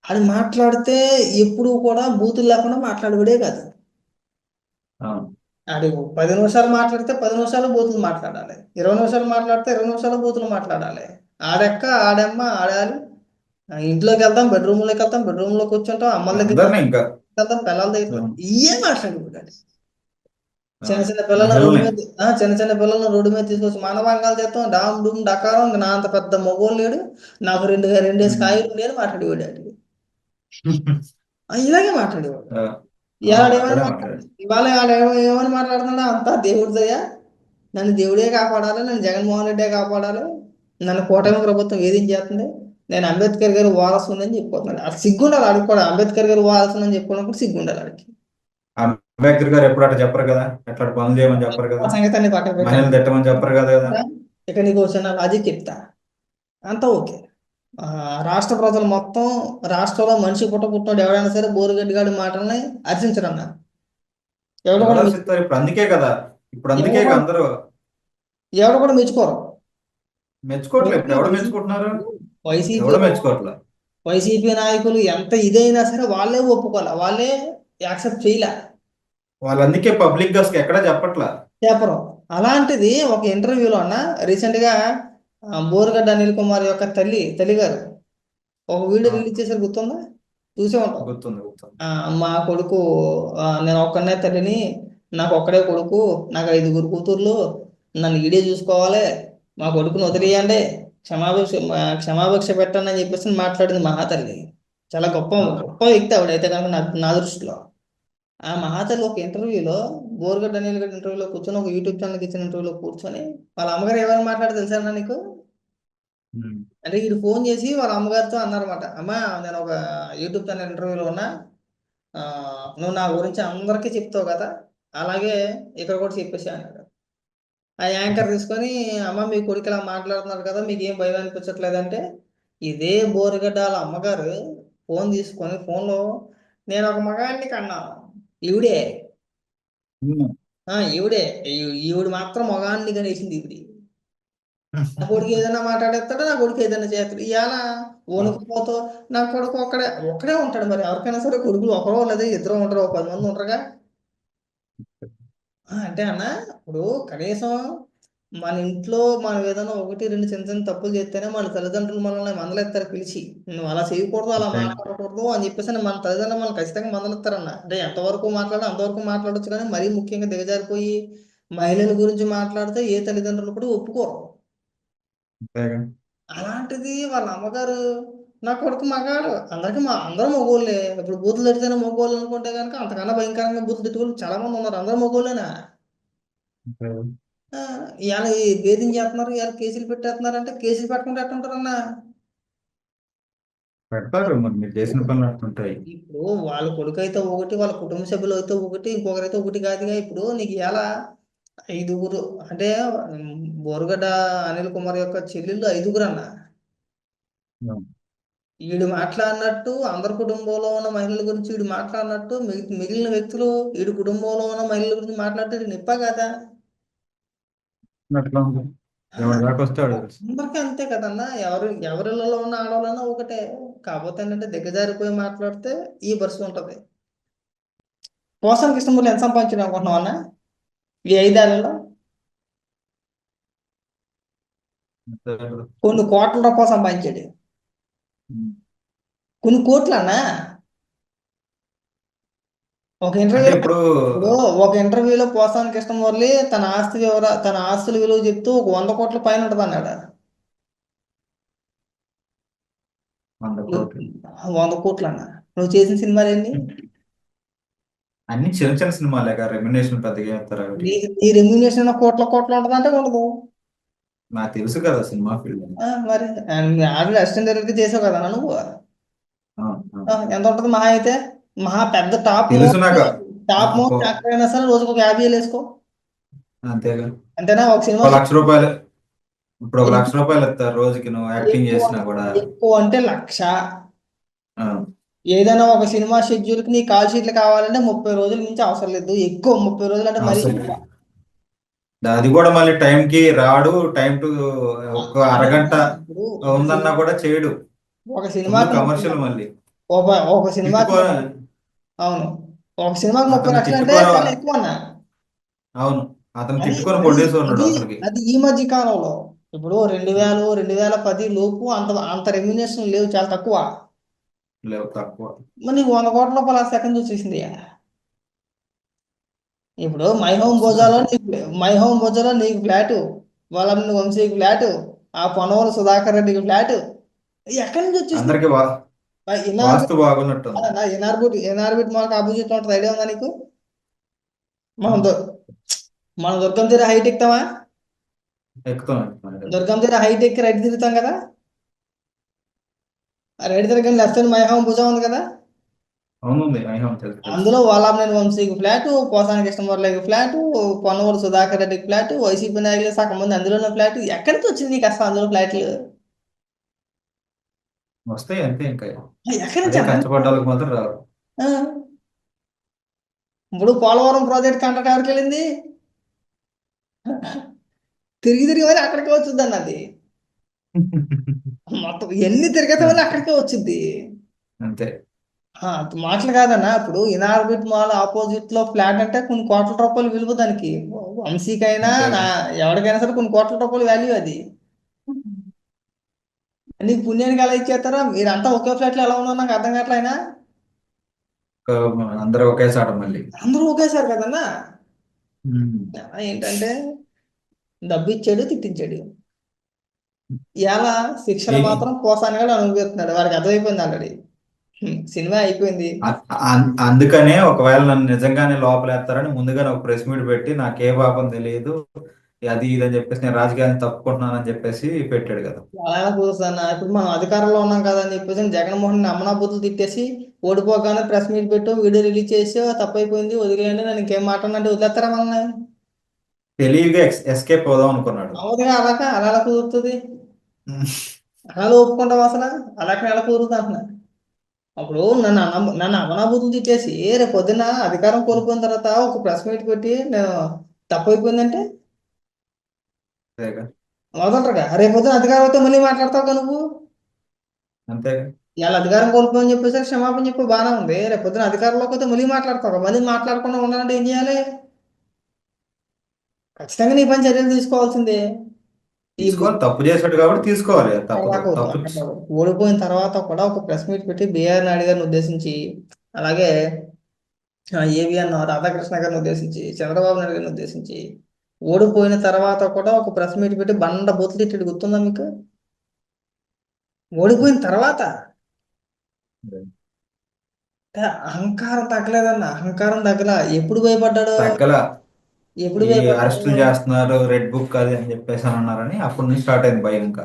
అది మాట్లాడితే ఎప్పుడు కూడా బూతులు లేకుండా మాట్లాడబడే కాదు. అవును. ఆడు 10 నిమిషాలు మాట్లాడితే 10 నిమిషాలు బూతులు మాట్లాడాలి, 20 నిమిషాలు మాట్లాడితే 20 నిమిషాలు బూతులు మాట్లాడాలి. ఆడెక్క ఆడమ్మ ఆడాలి. ఇంట్లోకి వెళ్తాం, బెడ్రూమ్లోకి వెళ్తాం, బెడ్రూమ్లో కూర్చుంటాం, అమ్మల దగ్గరికి అందరినీ ఇంకా. వెళ్తాం, పిల్లల దగ్గరికి అవును. ఇయే మాట్లాడబడాలి. చిన్న అవును. చిన్న పిల్లలను రోడ్డు మహిళల్ని. మీద చిన్న చిన్న పిల్లలను రోడ్డు మీద తీసుకొచ్చి మానవాంగాలు చేస్తాం, డామ్ డూమ్ డకారం. నా అంత పెద్ద మగోడు లేడు, నాకు రెండేసి ఉమ్. కాయలు నేను మాట్లాడేవాడు. ఇలాగే మాట్లాడేవాడు. ఆ, అవును, ఇవాళ ఏమని అక్కడే మాట్లాడు, మాట్లాడారు. ఇవాళ ఆడ ఏమని మాట్లాడుతున్నా, అంతా దేవుడి దయ, నన్ను దేవుడే కాపాడాలి, నన్ను జగన్మోహన్ రెడ్డే కాపాడాలి, నన్ను కూటమి ప్రభుత్వం ఏదేం చేస్తుంది, నేను అంబేద్కర్ గారు వారసుని అని చెప్పుకుంటున్నాడు. అది సిగ్గుండాలి ఆడికి కూడా, అంబేద్కర్ గారు వారసుని అని చెప్పుకున్నప్పుడు సిగ్గుండాలి ఆడికి. అంబేద్కర్ గారు ఎప్పుడు అట్లా చెప్పరు కదా, ఎట్లా పనులు చేయమని చెప్పరు ఆ కదా, సంగతి అన్ని పక్కన పెట్టాను. మహిళలు తిట్టమని చెప్పరు కదా కదా. ఇక నీకు చిన్న లాజిక్ చెప్తా, అంతా ఓకే. ఆ, రాష్ట్ర ప్రజలు మొత్తం, రాష్ట్రంలో మనిషి పుట్టపుట్టినోడు ఎవడైనా సరే బోరుగడ్డిగాడి మాటల్ని హర్షించరన్న. ఎవడు ఎవరు కూడా ఆశిస్తారు ఇప్పుడు? అందుకే కదా, ఇప్పుడు ఎవడు అందుకే కూడా అందరూ ఎవడు కూడా మెచ్చుకోరు. మెచ్చుకోవట్లేదు. ఇప్పుడు ఎవడు వైసీపీ మెచ్చుకుంటున్నారు? వైసీపీ ఎవడో మెచ్చుకోవట్లేదు. వైసీపీ నాయకులు ఎంత ఇదైనా సరే వాళ్ళే ఒప్పుకోలే, వాళ్ళే యాక్సెప్ట్ చేయలే, వాళ్ళు అందుకే పబ్లిక్ గా అసలు ఎక్కడా చెప్పట్లా. చెప్పరు. అలాంటిది ఒక ఇంటర్వ్యూలో అన్న, రీసెంట్గా బోరుగడ్డ అనిల్ కుమార్ యొక్క తల్లి గారు ఒక వీడియో అవును. రిలీజ్ చేశారు, గుర్తుందా? చూసే ఉంటాం. గుర్తుంది, గుర్తుంది. మా కొడుకు, నేను ఒక్కనే తల్లిని, నాకు ఒక్కడే కొడుకు, నాకు 5 కూతుర్లు, నన్ను ఈడే చూసుకోవాలి, మా కొడుకుని అవును. వదిలేయండి, క్షమాభిక్ష పెట్టండి అని చెప్పేసి మాట్లాడింది మహాతల్లి. చాలా గొప్ప అవును. గొప్ప వ్యక్తి ఆవిడైతే కనుక నా దృష్టిలో. ఆ మహాతల్లి ఒక ఇంటర్వ్యూలో, బోర్గడ్డ అనిల్ గడ్డ ఇంటర్వ్యూలో కూర్చొని, ఒక యూట్యూబ్ ఛానల్కి ఇచ్చిన ఇంటర్వ్యూలో కూర్చొని, వాళ్ళ అమ్మగారు ఏమైనా మాట్లాడి తెలుసా నీకు? ఉమ్. అంటే వీడు ఫోన్ చేసి వాళ్ళ అమ్మగారితో అన్నారన్నమాట, అమ్మా నేను ఒక యూట్యూబ్ ఛానల్ ఇంటర్వ్యూలో ఉన్నా, ఆ, నువ్వు నా గురించి అందరికీ చెప్తావు కదా, అలాగే ఇక్కడ కూడా చెప్పేసి అన్నాడు. ఆ యాంకర్ తీసుకొని, అమ్మ మీ కొడుకు ఇలా మాట్లాడుతున్నాడు కదా, మీకు ఏం భయం అనిపించట్లేదంటే, ఇదే బోరుగడ్డ వాళ్ళ అమ్మగారు ఫోన్ తీసుకొని ఫోన్లో, నేను ఒక మగాడిని కన్నాను, ఈవిడే, ఉమ్. ఈవిడే, ఈవిడ మాత్రం మగాడిని కనేసింది ఈవిడి. నా కొడుకు ఏదైనా మాట్లాడేస్తాడు, నా కొడుకు ఏదైనా చేస్తాడు. ఇవాళ వణుకుపోతూ, నా కొడుకు ఒక్కడే ఉంటాడు. మరి ఎవరికైనా సరే కొడుకులు ఒకరో లేదా ఇద్దరు ఉంటారు, ఒక 10 మంది ఉంటారుగా. అంటే అన్న, ఇప్పుడు కనీసం మన ఇంట్లో మనం ఏదైనా ఒకటి రెండు చిన్న చిన్న తప్పులు చేస్తేనే మన తల్లిదండ్రులు మనల్ని మందలిస్తారు పిలిచి, నువ్వు అలా చేయకూడదు, అలా అంతే. మాట్లాడకూడదు అని చెప్పేసి అని మన తల్లిదండ్రులు మనం ఖచ్చితంగా మందలిస్తారన్న. అంటే ఎంతవరకు మాట్లాడో అంతవరకు మాట్లాడొచ్చు, కానీ మరీ ముఖ్యంగా దిగజారిపోయి మహిళల గురించి మాట్లాడితే ఏ తల్లిదండ్రులు కూడా ఒప్పుకోరు. అంతేగా. అలాంటిది వాళ్ళ అమ్మగారు, నా కొడుకు మగాడు, అందరూ మగోళ్ళే, ఇప్పుడు బూతులు తిడితేనే మగోళ్ళు అనుకుంటే కనుక అంతకన్నా భయంకరంగా బూతులు తిట్టుకోళ్ళు చాలా మంది ఉన్నారు, అందరూ మగోళ్ళేనా? అంతేగా. ఆ, ఇవాళ వేధించేస్తున్నారు, ఇవాళ కేసులు పెట్టేస్తున్నారు, అంటే కేసులు పెట్టకుండా ఎట్టుంటారన్నా? పెడతారు, మరి మీరు చేసిన పనులు అట్లుంటాయి. ఇప్పుడు వాళ్ళ కొడుకు అయితే ఒకటి, వాళ్ళ కుటుంబ సభ్యులు అయితే ఒకటి, ఇంకొకరైతే ఒకటి కాదుగా. ఇప్పుడు నీకు ఎలా 5 అంటే, బోరుగడ్డ అనిల్ కుమార్ యొక్క చెల్లెళ్ళు 5 అన్న. అవును. వీడు మాట్లాడినట్టు అందరి కుటుంబంలో ఉన్న మహిళల గురించి వీడు మాట్లాడినట్టు, మిగిలిన వ్యక్తులు వీడి కుటుంబంలో ఉన్న మహిళల గురించి మాట్లాడితే వీడు నిప్ప కదా. అట్లా ఉంది. ఆ, ఎవరి దాకా వస్తే వాడు తెలుసు. అందరికీ అంతే కదన్నా, ఎవరిలో ఉన్న ఆడవాళ్ళన్నా ఒకటే. కాకపోతే ఏంటంటే దిగజారిపోయి మాట్లాడితే ఈ పరిస్థితి ఉంటది. పోసానికి ఇష్టం ఎంత సంపాదించాడు అనుకుంటున్నావు అన్న ఈ 5 ఏళ్లలో? అంతే కదా. కొన్ని కోట్ల రూపాయలు సంపాదించాడు, ఉమ్. కొన్ని కోట్లు అన్న. ఒక అంటే ఇంటర్వ్యూలో ఇప్పుడు ఇప్పుడు ఒక ఇంటర్వ్యూలో పోసానికి ఇష్టం వల్లి తన ఆస్తుల విలువ చెప్తూ ఒక 100 కోట్ల పైన ఉంటుంది అన్నాడు. 100 కోట్లు. 100 కోట్లు అన్న. నువ్వు చేసిన సినిమాలు ఏంటి? అన్ని చిన్న చిన్న సినిమాలేగా, రెమ్యునేషన్ పెద్దగా చేస్తారు ఒకటి. నీ రెమ్యూనేషన్ కోట్ల కోట్లు ఉంటుంది అంటే ఉండదు. నాకు తెలుసు కదా సినిమా ఫీల్డ్ అని. మరి ఆల్రెడీ అసిస్టెంట్ డైరెక్టర్ చేసావు కదా నువ్వు. అవును, అవును. ఎంత ఉంటుంది మహా అయితే? మహా పెద్ద టాప్ తెలుసు మోస్ట్ నాకు. టాప్ ఒక మోస్ట్ యాక్టర్ అయినా సరే రోజుకు ఒక 50 వేలు వేసుకో. అంతేగా. అంతేనా? ఒక సినిమా ఒక 1,00,000 రూపాయలు. ఇప్పుడు ఒక 1,00,000 రూపాయలు ఇస్తారు రోజుకి, నువ్వు యాక్టింగ్ ఎక్కువ చేసినా కూడా. ఎక్కువ అంటే 1,00,000. అవును. ఏదైనా ఒక సినిమా షెడ్యూల్కి నీ కాల్ షీట్లు కావాలంటే 30 రోజుల మించి అవసరం లేదు, ఎక్కువ 30 రోజులు అంటే మరీ అవసరం. ఎక్కువ. అది కూడా మళ్ళీ టైంకి రాడు, టైం టు ఒక అదే అరగంట ఇప్పుడు ఉందన్నా కూడా చేయడు. ఒక ఫుల్ సినిమాకి కమర్షియల్ మళ్ళీ. ఒక సినిమాకి తిట్టుకో అవును, ఒక సినిమాకి 30 లక్షలు అంటే తిట్టుకోని చాలా ఎక్కువ అన్న. అవును, అతను అది తిట్టుకొని అది కొట్టేసి ఉన్నాడు అది అసలుకి. అది ఈ మధ్య కాలంలో. ఇప్పుడు 2010 లోపు అంత అంత రెమ్యునేషన్ లేవు, చాలా తక్కువ. లేవు, తక్కువ. మరి నీకు 100 కోట్ల రూపాయలు ఆ సెకండ్ వచ్చేసింది. ఇప్పుడు వస్తుంది అంతే. మై హోమ్ బొజ్జలో నీకు ఫ్లాటు, వాళ్ళని వంశీకి ఫ్లాటు, ఆ పొనవలు సుధాకర్ రెడ్డికి ఫ్లాటు, ఎక్కడి నుంచి వచ్చేసింది? అందరికి వాస్తు ఇనార్బిట్ బాగున్నట్టుంది. ఇనార్బిట్ మాకు ఆపోజిట్ ఉంటుంది, ఐడియా ఉందా నీకు? మనం ఉమ్. దు- మనం దుర్గం తీర హైట్ ఎక్కుతామా? ఎక్కుతాం ఎక్కుతాం కదా. దుర్గం తీర హైట్ ఎక్కి రైట్ తిరుగుతాం కదా. ఆ రైట్ తిరగని లెఫ్ట్ సైడ్ మై హోమ్ భుజం ఉంది కదా. అవునుంది, అయినా తెలుసు తెలుసు. అందులో వాళ్ళని వంశీకి ఫ్లాటు, పోసాని కృష్ణమురళికి ఫ్లాటు, పొన్నవూరు సుధాకర్ రెడ్డికి ఫ్లాటు, వైసీపీ నాయకులు సగం మంది అందులోనే ఫ్లాట్. ఎక్కడి నుంచి వచ్చింది నీకు అసలు అందులో ఫ్లాట్లు? వస్తాయి అంతే ఇంకా. ఎక్కడి నుంచి అదే అన్న? కష్టపడ్డ వాళ్ళకి మాత్రం రావు. ఆ, ఇప్పుడు పోలవరం ప్రాజెక్ట్ కాంట్రాక్ట్ ఎవరికి వెళ్ళింది? తిరిగి తిరిగి మరి అక్కడికే వచ్చింది అన్న అది. మొత్తం ఎన్ని తిరిగితే మళ్ళీ అంతే అక్కడికే వచ్చింది. అంతే. మాటలు కాదన్నా, ఇప్పుడు ఇనార్బిట్ మాల్ ఆపోజిట్ లో ఫ్లాట్ అంటే కొన్ని కోట్ల రూపాయలు విలువ దానికి. వంశీకైనా నా అంతేగా. ఎవరికైనా సరే కొన్ని కోట్ల రూపాయలు వాల్యూ అది. నీకు పుణ్యానికి ఎలా ఇచ్చేస్తారా? మీరంతా ఒకే ఫ్లాట్లో ఎలా ఉన్నారో నాకు అర్థం కావట్లేనా? అందరూ ఒకే చాట మళ్ళీ. అందరూ ఒకేసారి కదన్నా. ఉమ్. ఏంటంటే డబ్బు ఇచ్చాడు, తిట్టించాడు. ఇలా శిక్షణ ఏ- మాత్రం పోసాని కూడా అనుభవిస్తున్నాడు, వాడికి అర్థమైపోయింది ఆల్రెడీ. సినిమా అయిపోయింది. అందుకనే ఒకవేళ నన్ను నిజంగానే లోపలేస్తారని ముందుగానే ఒక ప్రెస్ మీట్ పెట్టి నాకే పాపం తెలియదు, అది ఇది అని చెప్పేసి నేను రాజకీయాన్ని తప్పుకుంటున్నానని చెప్పేసి పెట్టాడు కదా. అలా కుదురుతాను. ఇప్పుడు మనం అధికారంలో ఉన్నాం కదా అని చెప్పేసి జగన్మోహన్ అమ్మనా బూతులు తిట్టేసి ఓడిపోగానే ప్రెస్ మీట్ పెట్టు, వీడియో రిలీజ్ చేసి తప్పైపోయింది వదిలేయండి, నేను ఇంకేం మాట్లాడినట్టు వదిలేస్తారా మనల్ని? తెలివిగా ఎస్కేప్ అవుదాం అనుకున్నాడు. అవునుగా, అలాగా అలా ఎలా కుదురుతుంది? ఉమ్. అలా ఒప్పుకుంటాం అసలు? అలాగే ఎలా కుదురుతుంది అంటున్నా. అప్పుడు నన్ను అమనాభూతులు తిట్టేసి రేపు పొద్దున్న అధికారం కోల్పోయిన తర్వాత ఒక ప్రెస్ మీట్ పెట్టి నేను తప్పైపోయిందంటే అంతేగా. వదలరుగా. రేపు పొద్దున్న అధికారం అయితే మళ్ళీ మాట్లాడతావుగా నువ్వు. అంతేగా. ఇవాళ అధికారం కోల్పోని చెప్పేసి క్షమాపణ చెప్పి బాగానే ఉంది, రేపు పొద్దున్న అధికారంలోకి అయితే మళ్ళీ మాట్లాడతావు, మళ్ళీ మాట్లాడకుండా ఉండాలంటే ఏం చేయాలి? ఖచ్చితంగా నీ పని చర్యలు తీసుకోవాల్సిందే. ఈ తీసుకోవాలి, తప్పు చేశాడు కాబట్టి తీసుకోవాలి, అది తప్పదు, తర్వాత వద్దు, తప్పు. అక్కడ ఓడిపోయిన తర్వాత కూడా ఒక ప్రెస్ మీట్ పెట్టి బిఆర్ నాయుడు గారిని ఉద్దేశించి, అలాగే ఏవిఎన్ రాధాకృష్ణ గారిని ఉద్దేశించి, చంద్రబాబు నాయుడు గారిని ఉద్దేశించి, ఓడిపోయిన తర్వాత కూడా ఒక ప్రెస్ మీట్ పెట్టి బండ బూతులు తిట్టి గుర్తుందా మీకు? ఓడిపోయిన తర్వాత అహంకారం తగ్గలేదన్న, అహంకారం తగ్గల. ఎప్పుడు భయపడ్డాడు? తగ్గల. ఎప్పుడు ఈ భయపడ్డాడు? అరెస్టులు చేస్తున్నారు, రెడ్ బుక్ అది అని చెప్పేసి అని అన్నారని అప్పటి నుంచి స్టార్ట్ అయింది భయం ఇంకా.